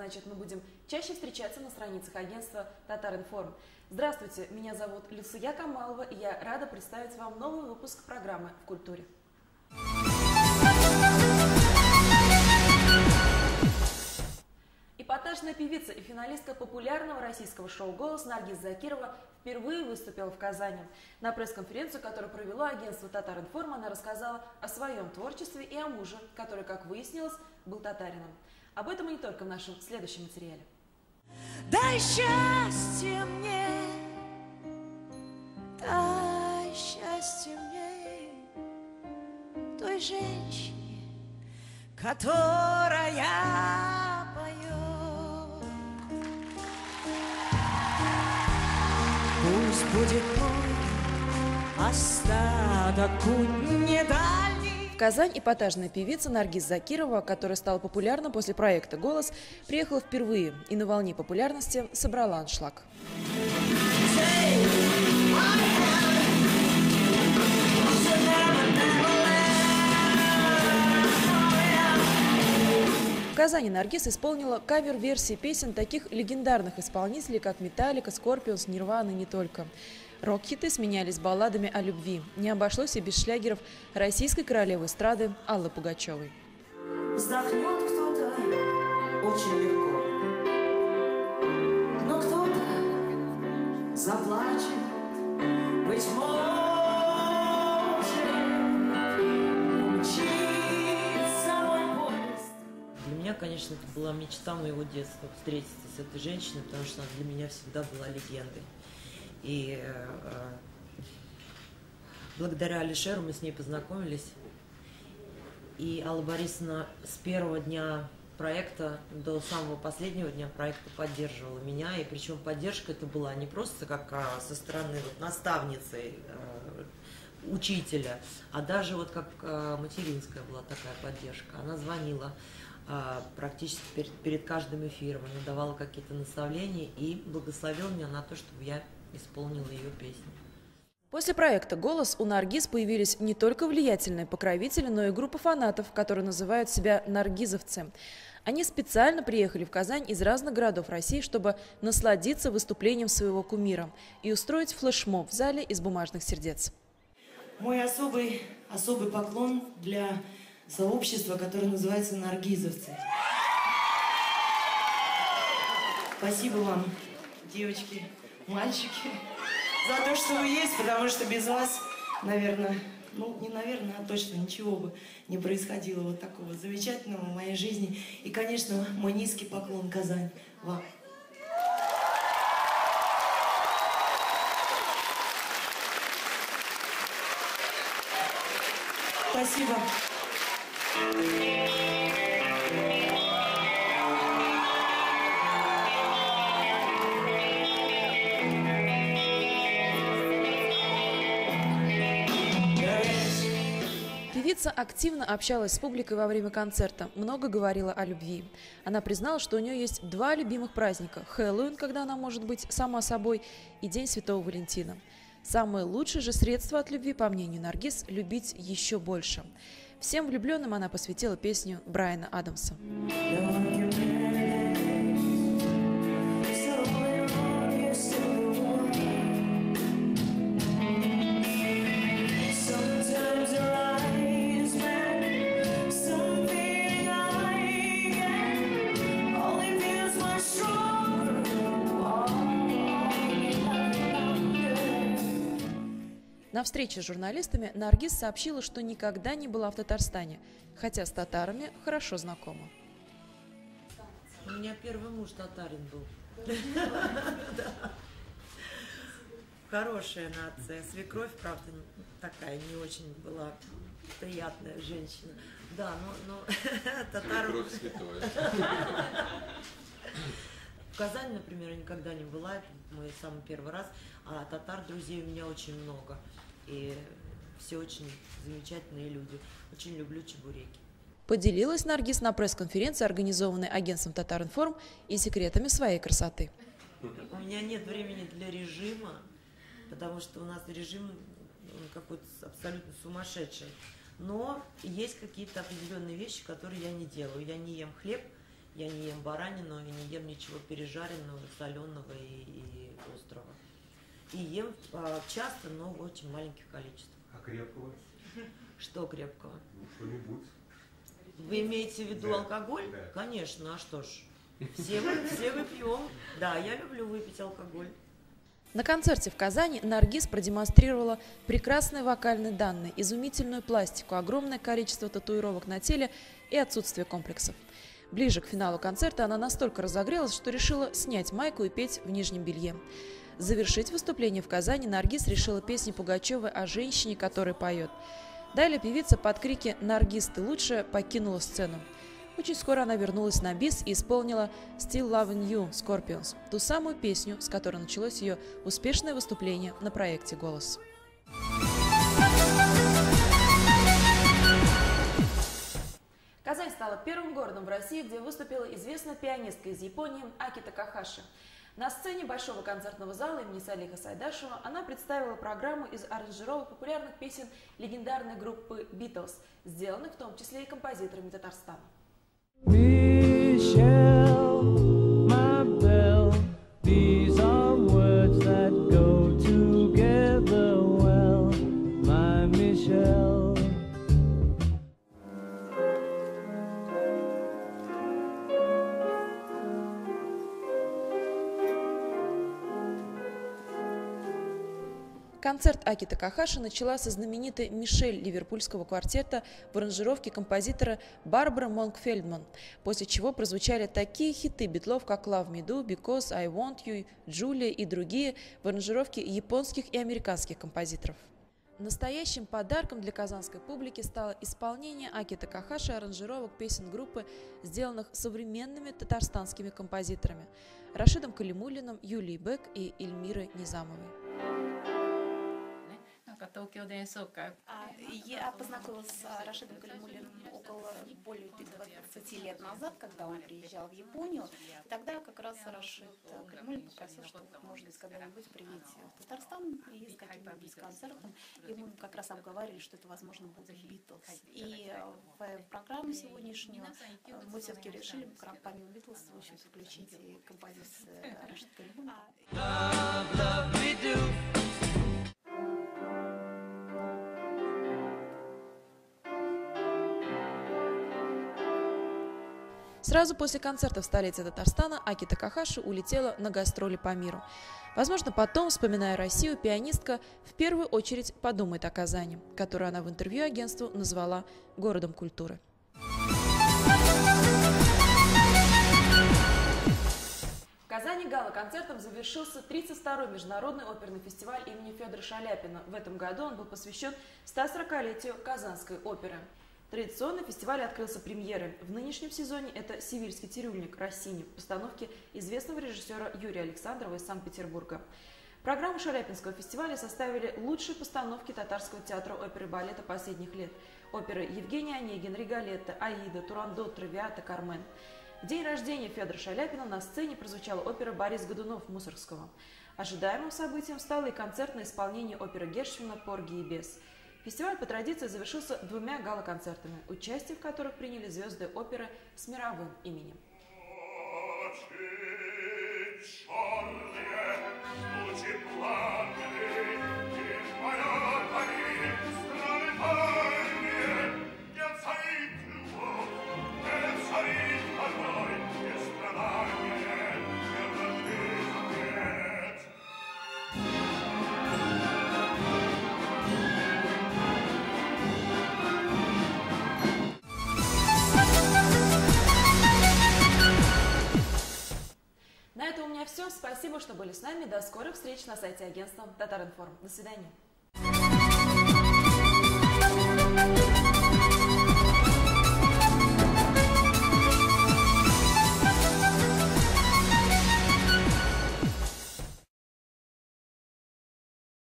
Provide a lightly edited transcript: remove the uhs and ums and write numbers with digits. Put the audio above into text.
значит, мы будем чаще встречаться на страницах агентства Татаринформ. Здравствуйте, меня зовут Люция Камалова, и я рада представить вам новый выпуск программы «В культуре». Эпатажная певица и финалистка популярного российского шоу «Голос» Наргиз Закирова впервые выступила в Казани. На пресс-конференцию, которую провело агентство Татаринформ, она рассказала о своем творчестве и о муже, который, как выяснилось, был татарином. Об этом и не только в нашем следующем материале. Дай счастье мне, той женщине, которая поет. Пусть будет мой остаток путь недальний. В Казань эпатажная певица Наргиз Закирова, которая стала популярна после проекта «Голос», приехала впервые и на волне популярности собрала аншлаг. В Казани Наргиз исполнила кавер-версии песен таких легендарных исполнителей, как Металлика, Скорпионс, Нирвана и не только. Рок-хиты сменялись балладами о любви. Не обошлось и без шлягеров российской королевы эстрады Аллы Пугачевой. Вздохнет кто-то очень легко, но кто-то заплачет, быть может, мчится мой поезд. Для меня, конечно, это была мечта моего детства — встретиться с этой женщиной, потому что она для меня всегда была легендой. И благодаря Алишеру мы с ней познакомились. И Алла Борисовна с первого дня проекта до самого последнего дня проекта поддерживала меня. И причем поддержка это была не просто как со стороны наставницы, учителя, а даже вот как материнская была такая поддержка. Она звонила практически перед каждым эфиром, она давала какие-то наставления и благословила меня на то, чтобы я исполнила ее песню. После проекта «Голос» у Наргиз появились не только влиятельные покровители, но и группа фанатов, которые называют себя наргизовцы. Они специально приехали в Казань из разных городов России, чтобы насладиться выступлением своего кумира и устроить флешмоб в зале из бумажных сердец. Мой особый поклон для сообщества, которое называется наргизовцы. Спасибо вам, девочки, мальчики, за то, что вы есть, потому что без вас, наверное, а точно ничего бы не происходило вот такого замечательного в моей жизни. И, конечно, мой низкий поклон, Казань, вам. Спасибо. Певица активно общалась с публикой во время концерта, много говорила о любви. Она признала, что у нее есть два любимых праздника – Хэллоуин, когда она может быть сама собой, и День Святого Валентина. Самое лучшее же средство от любви, по мнению Наргиз, любить еще больше. Всем влюбленным она посвятила песню Брайана Адамса. На встрече с журналистами Наргиз сообщила, что никогда не была в Татарстане, хотя с татарами хорошо знакома. У меня первый муж татарин был. Хорошая нация. Свекровь, правда, такая не очень была приятная женщина. Да, но татаров... В Казани, например, я никогда не была, это мой самый первый раз, а татар друзей у меня очень много. И все очень замечательные люди. Очень люблю чебуреки. Поделилась Наргиз на пресс-конференции, организованной агентством Татаринформ, и секретами своей красоты. У меня нет времени для режима, потому что у нас режим какой-то абсолютно сумасшедший. Но есть какие-то определенные вещи, которые я не делаю. Я не ем хлеб, Я не ем баранину и не ем ничего пережаренного, соленого и острого. И ем часто, но в очень маленьких количествах. А крепкого? Что крепкого? Ну, что-нибудь. Вы имеете в виду Да. алкоголь? Да. Конечно, а что ж. Все мы пьем. Да, я люблю выпить алкоголь. На концерте в Казани Наргиз продемонстрировала прекрасные вокальные данные, изумительную пластику, огромное количество татуировок на теле и отсутствие комплексов. Ближе к финалу концерта она настолько разогрелась, что решила снять майку и петь в нижнем белье. Завершить выступление в Казани Наргиз решила песней Пугачевой о женщине, которая поет. Далее певица под крики «Наргиз, ты лучшая» покинула сцену. Очень скоро она вернулась на бис и исполнила «Still Loving You» Scorpions, ту самую песню, с которой началось ее успешное выступление на проекте «Голос». Казань стала первым городом в России, где выступила известная пианистка из Японии Аки Такахаши. На сцене Большого концертного зала имени Салиха Сайдашева она представила программу из аранжировок популярных песен легендарной группы «Битлз», сделанных в том числе и композиторами Татарстана. Michelle, my belle, these are words that go together well, my Michelle. Концерт Аки Такахаши начала со знаменитой «Мишель» ливерпульского квартета в аранжировке композитора Барбары Монк-Фельдман, после чего прозвучали такие хиты битлов, как «Love Me Do», «Because I Want You», «Julia» и другие в аранжировке японских и американских композиторов. Настоящим подарком для казанской публики стало исполнение Аки Такахаши аранжировок песен группы, сделанных современными татарстанскими композиторами Рашидом Калимуллиным, Юлией Бек и Эльмирой Низамовой. Я познакомилась с Рашидом Калимуллиным более 20 лет назад, когда он приезжал в Японию. Тогда как раз Рашид Калимуллин попросил, что, может быть, когда-нибудь приедете в Татарстан и с каким-нибудь концертом. И мы как раз обговаривали, что это, возможно, будет Битлз. И в программу сегодняшнюю мы все-таки решили, помимо Битлз, в общем, включить и композицию Рашида Калимуллина. Сразу после концерта в столице Татарстана Аки Такахаши улетела на гастроли по миру. Возможно, потом, вспоминая Россию, пианистка в первую очередь подумает о Казани, которую она в интервью агентству назвала городом культуры. В Казани гала-концертом завершился 32-й международный оперный фестиваль имени Федора Шаляпина. В этом году он был посвящен 140-летию Казанской оперы. Традиционно фестиваль открылся премьерой. В нынешнем сезоне это «Сивильский цирюльник» Россини в постановке известного режиссера Юрия Александрова из Санкт-Петербурга. Программу Шаляпинского фестиваля составили лучшие постановки татарского театра оперы и балета последних лет. Оперы Евгений Онегин, Риголетто, Аида, Турандот, Травиата, Кармен. В день рождения Федора Шаляпина на сцене прозвучала опера «Борис Годунов» Мусоргского. Ожидаемым событием стало и концертное исполнение оперы Гершвина «Порги и бес». Фестиваль по традиции завершился двумя гала-концертами, участие в которых приняли звезды оперы с мировым именем. На этом у меня все. Спасибо, что были с нами. До скорых встреч на сайте агентства Татаринформ. До свидания.